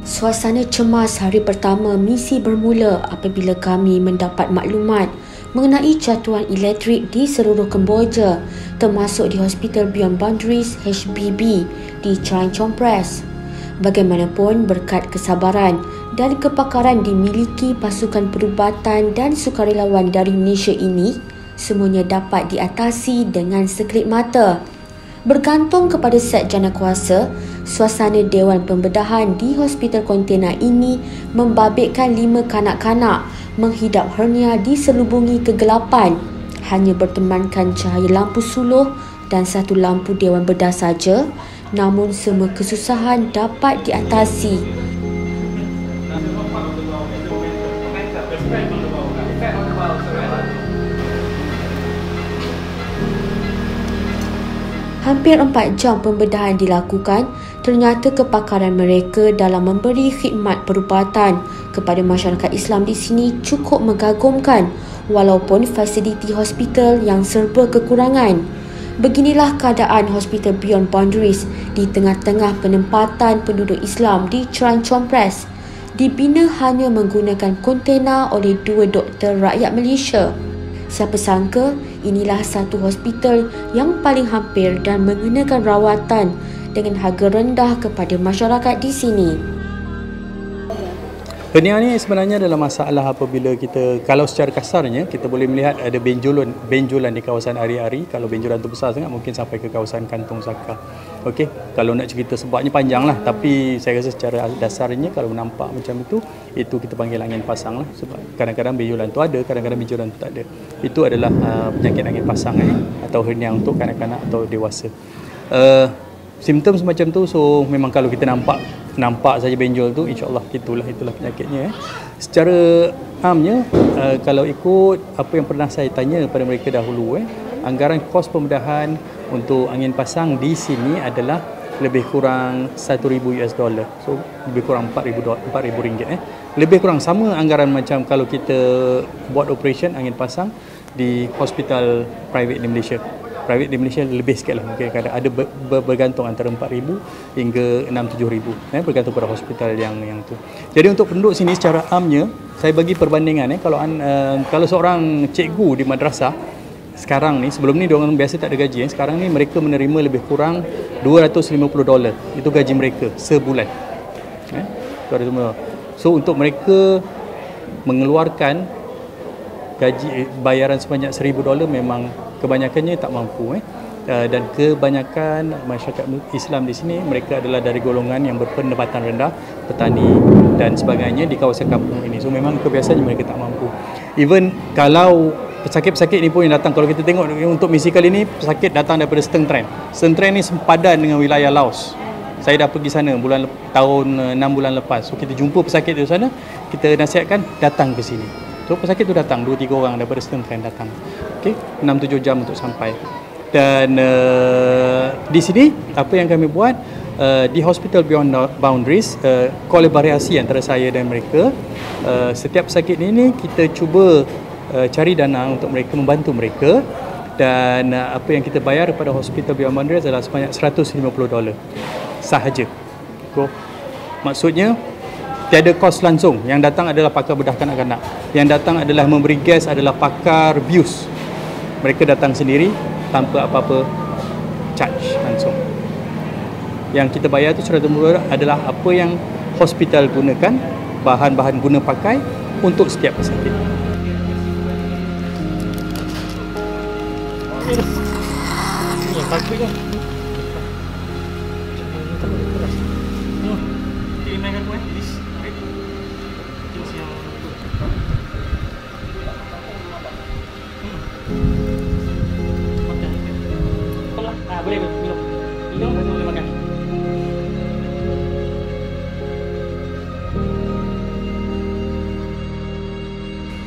Suasana cemas hari pertama misi bermula apabila kami mendapat maklumat mengenai jatuhan elektrik di seluruh Kemboja, termasuk di Hospital Beyond Boundaries HBB di Chaing Chong Pres. Bagaimanapun, berkat kesabaran dan kepakaran dimiliki pasukan perubatan dan sukarelawan dari Malaysia ini, semuanya dapat diatasi dengan sekelip mata. Bergantung kepada set janakuasa, suasana Dewan Pembedahan di hospital kontena ini membabitkan 5 kanak-kanak menghidap hernia diselubungi kegelapan, hanya bertemankan cahaya lampu suluh dan satu lampu Dewan Bedah saja, namun semua kesusahan dapat diatasi. Hampir 4 jam pembedahan dilakukan, ternyata kepakaran mereka dalam memberi khidmat perubatan kepada masyarakat Islam di sini cukup mengagumkan walaupun fasiliti hospital yang serba kekurangan. Beginilah keadaan Hospital Beyond Boundaries di tengah-tengah penempatan penduduk Islam di Chaing Chong Pres. Dibina hanya menggunakan kontena oleh 2 doktor rakyat Malaysia. Siapa sangka inilah satu hospital yang paling hampir dan mengenakan rawatan dengan harga rendah kepada masyarakat di sini. Hernia ni sebenarnya adalah masalah apabila kita, kalau secara kasarnya kita boleh melihat ada benjolan di kawasan ari-ari. Kalau benjolan tu besar sangat mungkin sampai ke kawasan kantung saka. Okey, kalau nak cerita sebabnya panjang lah, tapi saya rasa secara dasarnya kalau nampak macam itu kita panggil angin pasang lah. Sebab kadang-kadang benjolan tu ada, kadang-kadang benjolan tu tak ada. Itu adalah penyakit angin pasang atau hernia untuk kanak-kanak atau dewasa. Simptom semacam tu, so memang kalau kita nampak saja benjol tu, insya-Allah itulah penyakitnya. Secara amnya, kalau ikut apa yang pernah saya tanya pada mereka dahulu, anggaran kos pembedahan untuk angin pasang di sini adalah lebih kurang $1,000. So lebih kurang RM4,000. Lebih kurang sama anggaran macam kalau kita buat operation angin pasang di hospital private di Malaysia. Private di Malaysia lebih sikit lah, mungkin ada bergantung antara RM4,000 hingga RM6,000-7,000, bergantung pada hospital yang tu. Jadi untuk penduduk sini secara amnya, saya bagi perbandingan kalau seorang cikgu di madrasah sekarang ni, sebelum ni diorang biasa tak ada gaji, sekarang ni mereka menerima lebih kurang $250. Itu gaji mereka sebulan. So untuk mereka mengeluarkan gaji bayaran sebanyak $1,000 memang kebanyakannya tak mampu, dan kebanyakan masyarakat Islam di sini mereka adalah dari golongan yang berpendapatan rendah, petani dan sebagainya di kawasan kampung ini. So memang kebiasaannya mereka tak mampu. Even kalau pesakit-pesakit ni pun yang datang, kalau kita tengok untuk misi kali ni, pesakit datang daripada Steng Tren. Steng Tren ni sempadan dengan wilayah Laos. Saya dah pergi sana tahun 6 bulan lepas. So kita jumpa pesakit di sana, kita nasihatkan datang ke sini. So pesakit tu datang 2-3 orang daripada Steng Tren datang. Okey, 6-7 jam untuk sampai. Dan di sini apa yang kami buat di Hospital Beyond Boundaries, kolaborasi antara saya dan mereka. Setiap pesakit ini kita cuba cari dana untuk mereka, membantu mereka, dan apa yang kita bayar kepada Hospital Beyond Boundaries adalah sebanyak $150 sahaja. So, maksudnya tiada kos langsung. Yang datang adalah pakar bedah kanak-kanak. Yang datang adalah memberi gas adalah pakar bius. Mereka datang sendiri tanpa apa-apa charge langsung. Yang kita bayar tu $150 adalah apa yang hospital gunakan, bahan-bahan guna pakai untuk setiap pesakit. Boleh minum. Minum boleh makan.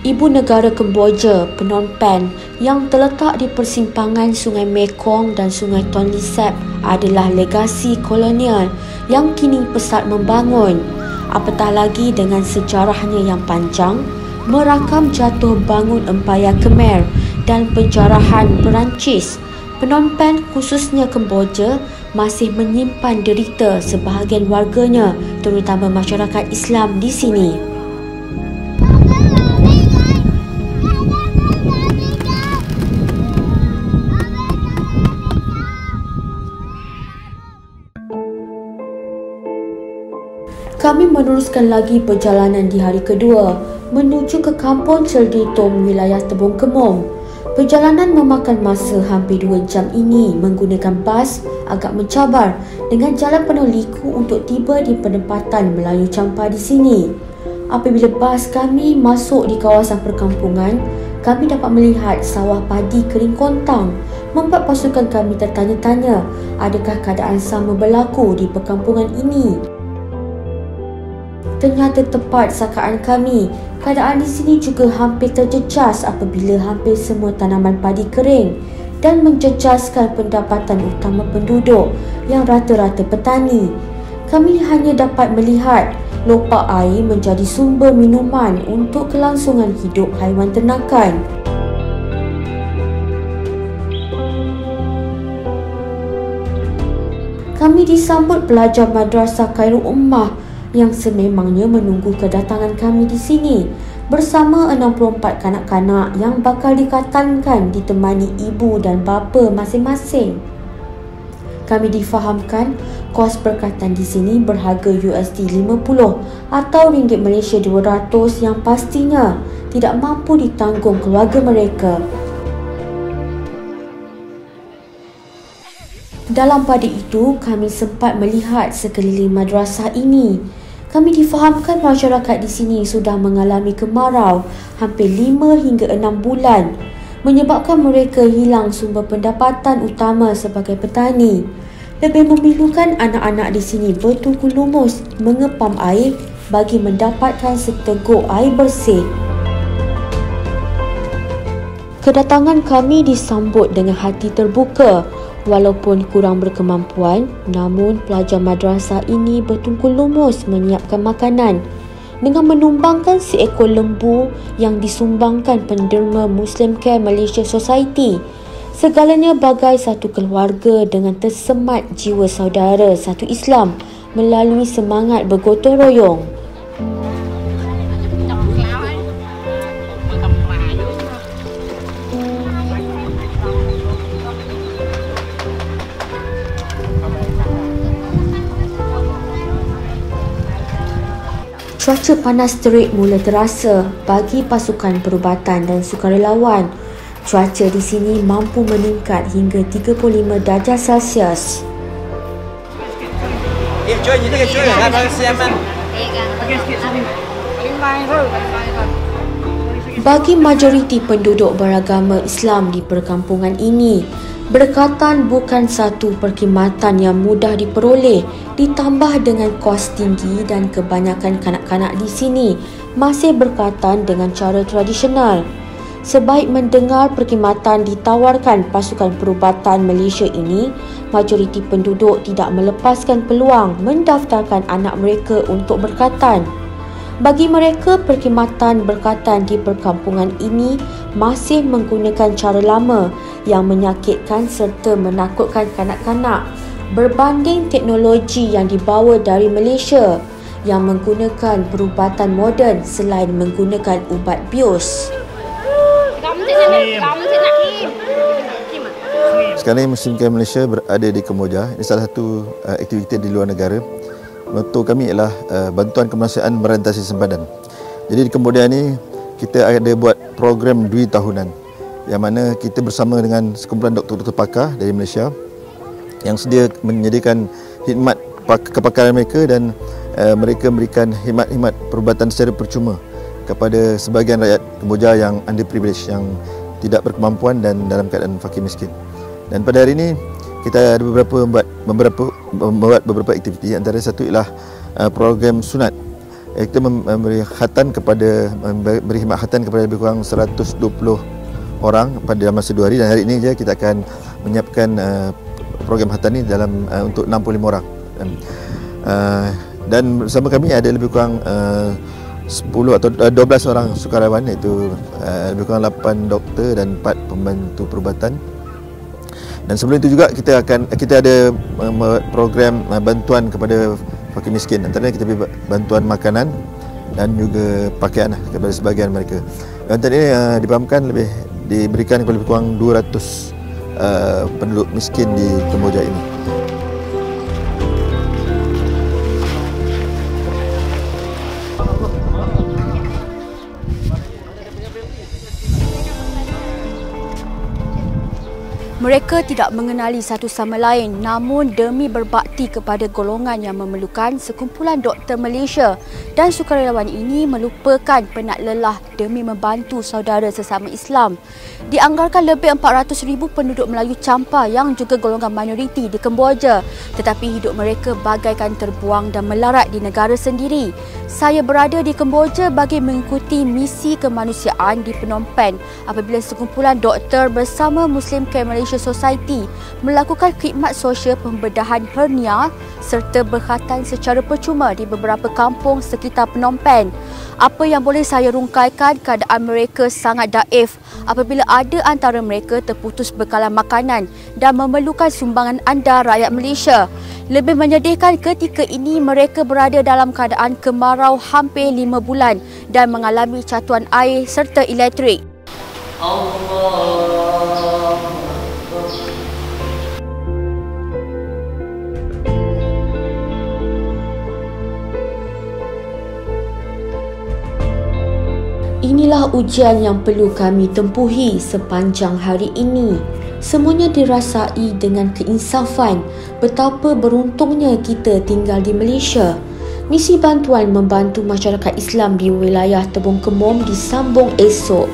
Ibu negara Kemboja, Phnom Penh, yang terletak di persimpangan Sungai Mekong dan Sungai Tonle Sap adalah legasi kolonial yang kini pesat membangun. Apatah lagi dengan sejarahnya yang panjang, merakam jatuh bangun Empayar Khmer dan penjarahan Perancis. Phnom Penh khususnya Kemboja masih menyimpan derita sebahagian warganya, terutama masyarakat Islam di sini. Kami meneruskan lagi perjalanan di hari kedua menuju ke Kampung Cerditom, wilayah Tebong Kemung. Perjalanan memakan masa hampir 2 jam ini menggunakan bas agak mencabar dengan jalan penuh liku untuk tiba di penempatan Melayu Champa di sini. Apabila bas kami masuk di kawasan perkampungan, kami dapat melihat sawah padi kering kontang, membuat pasukan kami tertanya-tanya adakah keadaan sama berlaku di perkampungan ini. Ternyata tepat sakaan kami, keadaan di sini juga hampir terjejas apabila hampir semua tanaman padi kering dan menjejaskan pendapatan utama penduduk yang rata-rata petani. Kami hanya dapat melihat lopak air menjadi sumber minuman untuk kelangsungan hidup haiwan ternakan. Kami disambut pelajar Madrasah Khairul Ummah yang sememangnya menunggu kedatangan kami di sini bersama 64 kanak-kanak yang bakal dikhatamkan ditemani ibu dan bapa masing-masing. Kami difahamkan kos perkhatan di sini berharga USD 50 atau ringgit Malaysia 200 yang pastinya tidak mampu ditanggung keluarga mereka. Dalam pada itu, kami sempat melihat sekeliling madrasah ini. Kami difahamkan masyarakat di sini sudah mengalami kemarau hampir 5 hingga 6 bulan, menyebabkan mereka hilang sumber pendapatan utama sebagai petani. Lebih memilukan anak-anak di sini bertungku lumus mengepam air bagi mendapatkan seteguk air bersih. Kedatangan kami disambut dengan hati terbuka. Walaupun kurang berkemampuan, namun pelajar madrasah ini bertungku lumus menyiapkan makanan dengan menumbangkan seekor lembu yang disumbangkan penderma Muslim Care Malaysia Society. Segalanya bagai satu keluarga dengan tersemat jiwa saudara satu Islam melalui semangat bergotong royong. Cuaca panas terik mula terasa bagi pasukan perubatan dan sukarelawan. Cuaca di sini mampu meningkat hingga 35 darjah Celsius. Bagi majoriti penduduk beragama Islam di perkampungan ini, berkatan bukan satu perkhidmatan yang mudah diperoleh, ditambah dengan kos tinggi dan kebanyakan kanak-kanak di sini masih berkatan dengan cara tradisional. Sebaik mendengar perkhidmatan ditawarkan pasukan perubatan Malaysia ini, majoriti penduduk tidak melepaskan peluang mendaftarkan anak mereka untuk berkatan. Bagi mereka, perkhidmatan berkatan di perkampungan ini masih menggunakan cara lama yang menyakitkan serta menakutkan kanak-kanak berbanding teknologi yang dibawa dari Malaysia yang menggunakan perubatan moden selain menggunakan ubat bios. Sekarang ini Muslim Care Malaysia berada di Kemboja. Ini salah satu aktiviti di luar negara. Motto kami ialah bantuan kemanusiaan merantasi sempadan. Jadi di Kemboja ni kita ada buat program dui tahunan yang mana kita bersama dengan sekumpulan doktor-doktor pakar dari Malaysia yang sedia menyediakan khidmat kepakaran mereka dan mereka memberikan khidmat-khidmat perubatan secara percuma kepada sebahagian rakyat Kemboja yang underprivileged, yang tidak berkemampuan dan dalam keadaan fakir miskin. Dan pada hari ini kita ada membuat beberapa aktiviti. Antara satu ialah program sunat. Kita memberi khatan kepada lebih kurang 120 orang pada masa 2 hari, dan hari ini je kita akan menyiapkan program khatan ini dalam untuk 65 orang. Dan bersama kami ada lebih kurang 10 atau 12 orang sukarelawan, iaitu lebih kurang 8 doktor dan 4 pembantu perubatan Dan sebelum itu juga kita ada program bantuan kepada fakir miskin. Antaranya kita beri bantuan makanan dan juga pakaian kepada sebahagian mereka. Bantuan ini dipahamkan diberikan kepada lebih kurang 200 penduduk miskin di Kemboja ini. Mereka tidak mengenali satu sama lain, namun demi berbakti kepada golongan yang memerlukan, sekumpulan doktor Malaysia dan sukarelawan ini melupakan penat lelah demi membantu saudara sesama Islam. Dianggarkan lebih 400,000 penduduk Melayu Champa yang juga golongan minoriti di Kemboja, tetapi hidup mereka bagaikan terbuang dan melarat di negara sendiri. Saya berada di Kemboja bagi mengikuti misi kemanusiaan di Phnom Penh apabila sekumpulan doktor bersama Muslim Care Malaysia Society melakukan khidmat sosial pembedahan hernia serta berkhatan secara percuma di beberapa kampung sekitar Phnom Penh. Apa yang boleh saya rungkaikan, keadaan mereka sangat daif apabila ada antara mereka terputus bekalan makanan dan memerlukan sumbangan anda rakyat Malaysia. Lebih menyedihkan, ketika ini mereka berada dalam keadaan kemarau hampir 5 bulan dan mengalami catuan air serta elektrik. Inilah ujian yang perlu kami tempuhi sepanjang hari ini. Semuanya dirasai dengan keinsafan. Betapa beruntungnya kita tinggal di Malaysia. Misi bantuan membantu masyarakat Islam di wilayah Tebong Kemom disambung esok.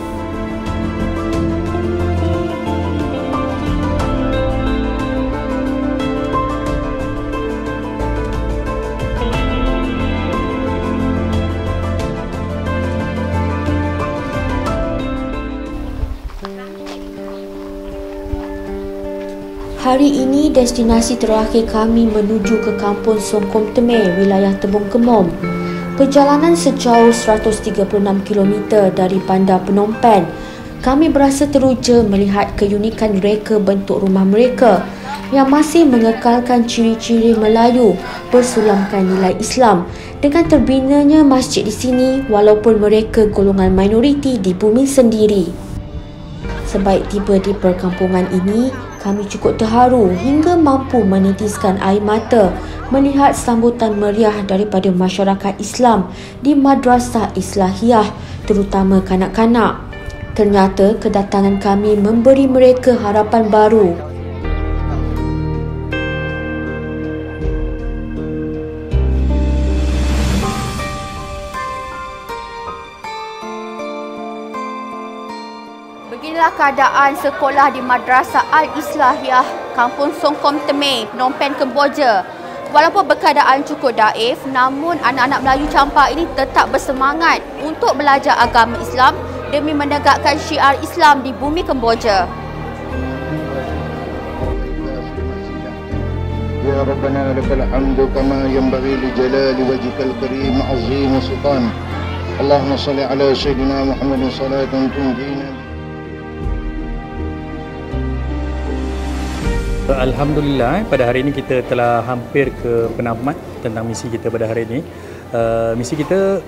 Hari ini destinasi terakhir kami menuju ke kampung Songkom Temeh, wilayah Tebong Kemom. Perjalanan sejauh 136 km dari bandar Phnom Penh. Kami berasa teruja melihat keunikan reka bentuk rumah mereka yang masih mengekalkan ciri-ciri Melayu bersulamkan nilai Islam. Dengan terbinanya masjid di sini walaupun mereka golongan minoriti di bumi sendiri. Sebaik tiba di perkampungan ini, kami cukup terharu hingga mampu menitiskan air mata melihat sambutan meriah daripada masyarakat Islam di Madrasah Islahiyah, terutama kanak-kanak. Ternyata kedatangan kami memberi mereka harapan baru. Beginilah keadaan sekolah di Madrasah Al-Islahiyah, Kampung Songkom Temeh, Phnom Penh, Kemboja. Walaupun berkeadaan cukup daif, namun anak-anak Melayu Champa ini tetap bersemangat untuk belajar agama Islam demi menegakkan syiar Islam di bumi Kemboja. Ya Rabbana lakal hamdu kama yanbaghi li jalali wajhikal karim azim sultan. Allahumma salli ala sayyidina Muhammadin salatan tunjina. Alhamdulillah, pada hari ini kita telah hampir ke penamat tentang misi kita pada hari ini. Misi kita,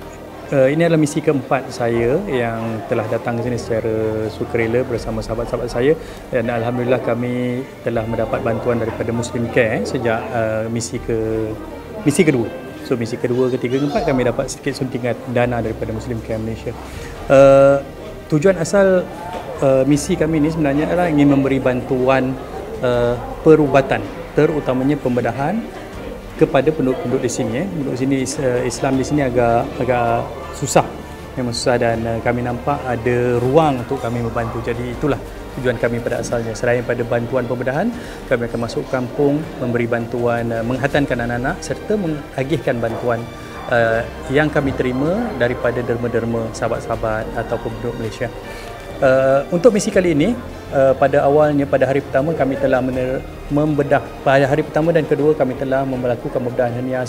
ini adalah misi keempat saya yang telah datang ke sini secara sukarela bersama sahabat-sahabat saya, dan Alhamdulillah kami telah mendapat bantuan daripada Muslim Care sejak misi kedua. So misi kedua, ketiga, keempat kami dapat sedikit suntingan dana daripada Muslim Care Malaysia. Tujuan asal misi kami ini sebenarnya adalah ingin memberi bantuan perubatan, terutamanya pembedahan kepada penduduk-penduduk di sini. Penduduk sini Islam di sini agak susah, memang susah, dan kami nampak ada ruang untuk kami membantu. Jadi itulah tujuan kami pada asalnya. Selain pada bantuan pembedahan, kami akan masuk kampung memberi bantuan, menghatankan anak-anak serta mengagihkan bantuan yang kami terima daripada derma-derma sahabat-sahabat ataupun penduduk Malaysia. Untuk misi kali ini, pada awalnya pada hari pertama kami telah membedah, pada hari pertama dan kedua kami telah melakukan pembedahan hernia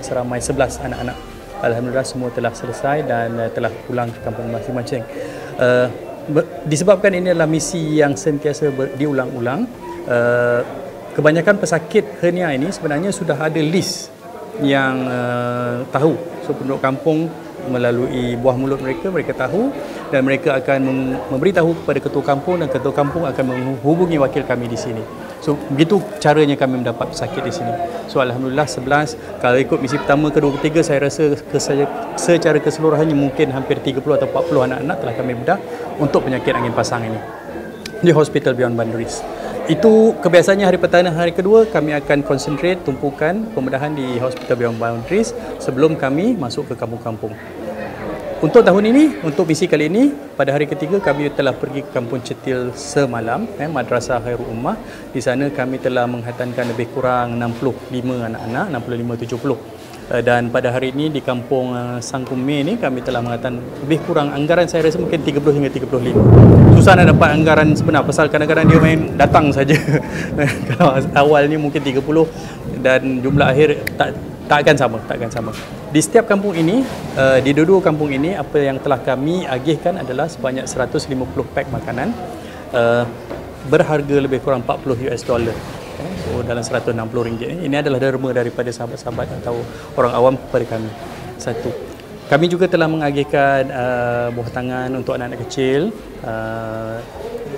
seramai 11 anak-anak. Alhamdulillah semua telah selesai dan telah pulang ke kampung masing-masing. Disebabkan ini adalah misi yang sentiasa diulang-ulang, kebanyakan pesakit hernia ini sebenarnya sudah ada list yang tahu. So penduduk kampung melalui buah mulut mereka tahu dan mereka akan memberitahu kepada ketua kampung dan ketua kampung akan menghubungi wakil kami di sini. So begitu caranya kami mendapat pesakit di sini. So alhamdulillah 11, kalau ikut misi pertama, kedua, ketiga, saya rasa secara keseluruhannya mungkin hampir 30 atau 40 anak-anak telah kami bedah untuk penyakit angin pasang ini di Hospital Beyond Boundaries. Itu kebiasaannya hari pertama, hari kedua kami akan concentrate tumpukan pembedahan di Hospital Beyond Boundaries sebelum kami masuk ke kampung-kampung. Untuk tahun ini, untuk misi kali ini, pada hari ketiga kami telah pergi ke Kampung Cetil semalam, Madrasah Khairul Ummah. Di sana kami telah menghantarkan lebih kurang 65 anak-anak, 65-70. Dan pada hari ini di Kampung Sangkume ni kami telah menghantarkan lebih kurang, anggaran saya rasa mungkin 30 hingga 35. Susah nak dapat anggaran sebenar pasal kadang-kadang dia main datang saja. Kalau awalnya mungkin 30 dan jumlah akhir tak akan sama. Di setiap kampung ini, di dua-dua kampung ini, apa yang telah kami agihkan adalah sebanyak 150 pack makanan berharga lebih kurang 40 US dollar. So dalam RM160. Ini adalah derma daripada sahabat-sahabat atau orang awam kepada kami. Satu. Kami juga telah mengagihkan buah tangan untuk anak-anak kecil.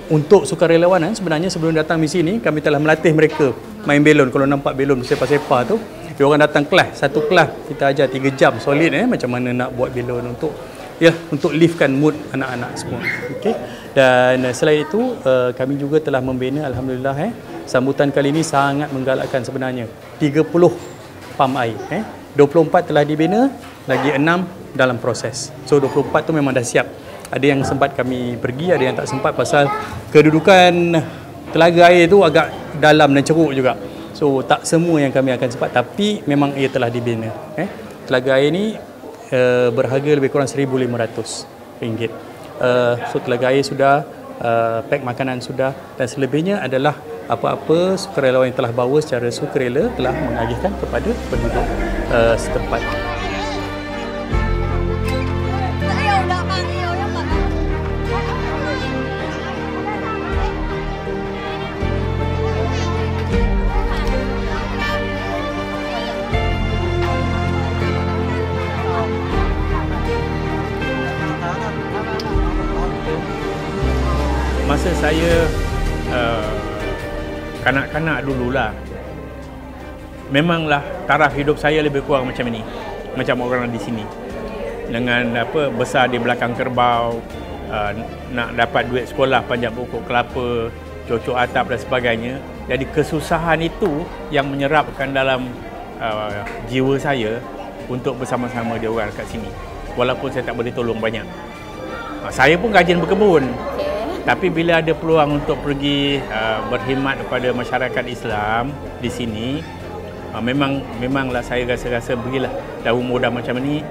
Untuk sukarelawan, sebenarnya sebelum datang misi ni, kami telah melatih mereka main belon. Kalau nampak belon sepa-sepa tu, dia orang datang kelas, satu kelas kita ajar 3 jam solid macam mana nak buat belon untuk liftkan mood anak-anak semua. Okey. Dan selain itu kami juga telah membina, alhamdulillah sambutan kali ini sangat menggalakkan sebenarnya. 30 pam air 24 telah dibina, lagi 6 dalam proses. So 24 tu memang dah siap. Ada yang sempat kami pergi, ada yang tak sempat pasal kedudukan telaga air tu agak dalam dan ceruk juga. So tak semua yang kami akan sempat, tapi memang ia telah dibina. Telaga air ni berharga lebih kurang RM1,500. So telaga air sudah, pack makanan sudah, dan selebihnya adalah apa-apa sukarelawan yang telah bawa secara sukarela telah mengagihkan kepada penduduk setempat. Masa saya kanak-kanak dululah, memanglah taraf hidup saya lebih kurang macam ini, macam orang di sini, dengan besar di belakang kerbau, nak dapat duit sekolah panjat pokok kelapa, cocok atap dan sebagainya. Jadi kesusahan itu yang menyerapkan dalam jiwa saya untuk bersama-sama dia orang kat sini, walaupun saya tak boleh tolong banyak. Saya pun rajin berkebun. Tapi bila ada peluang untuk pergi berkhidmat kepada masyarakat Islam di sini, memanglah saya rasa berilah dah umur dah macam ni,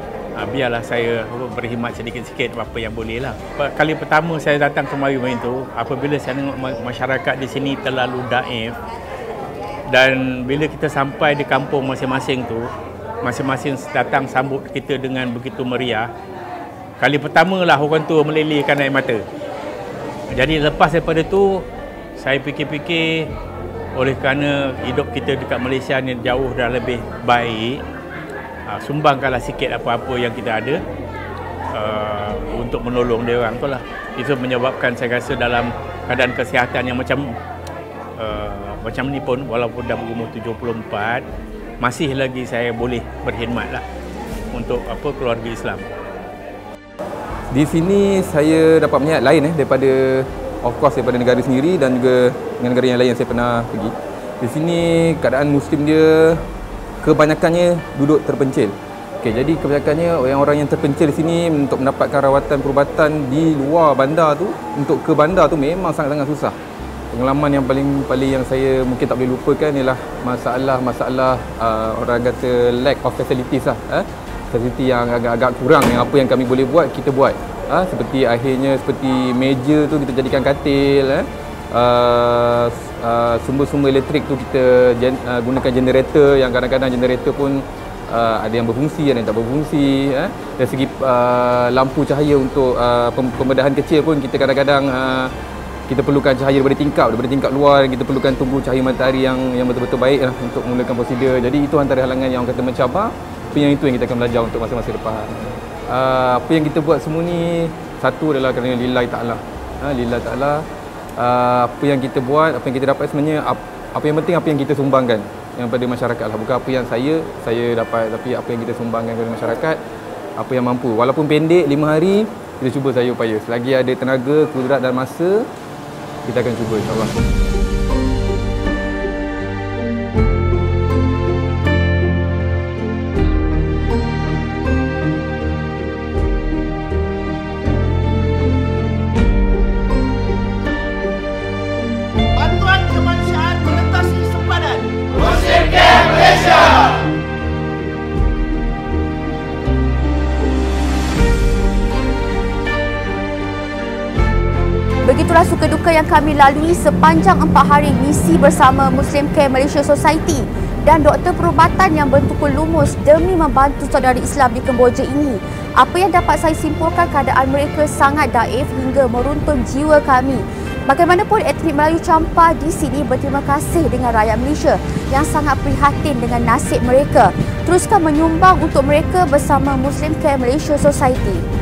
biarlah saya berkhidmat sedikit-sikit apa yang boleh lah. Kali pertama saya datang kemari tu, apabila saya tengok masyarakat di sini terlalu daif, dan bila kita sampai di kampung masing-masing tu, masing-masing datang sambut kita dengan begitu meriah. Kali pertama lah orang tua melelehkan air mata. Jadi lepas daripada tu, saya fikir-fikir, oleh kerana hidup kita dekat Malaysia ni jauh dah lebih baik, sumbangkanlah sikit apa-apa yang kita ada untuk menolong dia orang tu lah. Itu menyebabkan saya rasa dalam keadaan kesihatan yang macam ni pun, walaupun dah berumur 74, masih lagi saya boleh berkhidmat lah untuk keluarga Islam. Di sini saya dapat melihat lain daripada, of course, daripada negara sendiri dan juga negara yang lain yang saya pernah pergi. Di sini keadaan Muslim dia kebanyakannya duduk terpencil. Jadi kebanyakannya orang-orang yang terpencil di sini untuk mendapatkan rawatan perubatan di luar bandar tu, untuk ke bandar tu memang sangat-sangat susah. Pengalaman yang paling yang saya mungkin tak boleh lupakan ialah masalah orang kata lack of facilities lah. Fasiliti yang agak-agak kurang, yang apa yang kami boleh buat kita buat. Seperti akhirnya seperti meja tu kita jadikan katil, sumber-sumber elektrik tu kita gunakan generator, yang kadang-kadang generator pun ada yang berfungsi, ada yang tak berfungsi. Dari segi lampu cahaya untuk pembedahan kecil pun kita kadang-kadang kita perlukan cahaya daripada tingkap luar, kita perlukan tunggu cahaya matahari yang betul-betul baik lah untuk memulakan prosedur. Jadi itu antara halangan yang orang kata mencabar, tapi yang itu yang kita akan belajar untuk masa-masa depan. Apa yang kita buat semua ni, satu adalah kerana lillahi ta'ala. Lillahi ta'ala. Apa yang kita buat, apa yang kita dapat sebenarnya, apa yang penting apa yang kita sumbangkan yang pada masyarakat lah. Bukan apa yang saya dapat, tapi apa yang kita sumbangkan kepada masyarakat, apa yang mampu. Walaupun pendek 5 hari, kita cuba saya upaya. Selagi ada tenaga, kudrat dan masa, kita akan cuba insyaAllah. Bantuan kemanusiaan mengatasi sempadan Muslim Camp Malaysia. Begitulah suka duka yang kami lalui sepanjang 4 hari misi bersama Muslim Care Malaysia Society dan doktor perubatan yang bertukar lumus demi membantu saudara Islam di Kemboja ini. Apa yang dapat saya simpulkan, keadaan mereka sangat daif hingga meruntun jiwa kami. Bagaimanapun, etnik Melayu Champa di sini berterima kasih dengan rakyat Malaysia yang sangat prihatin dengan nasib mereka. Teruskan menyumbang untuk mereka bersama Muslim Care Malaysia Society.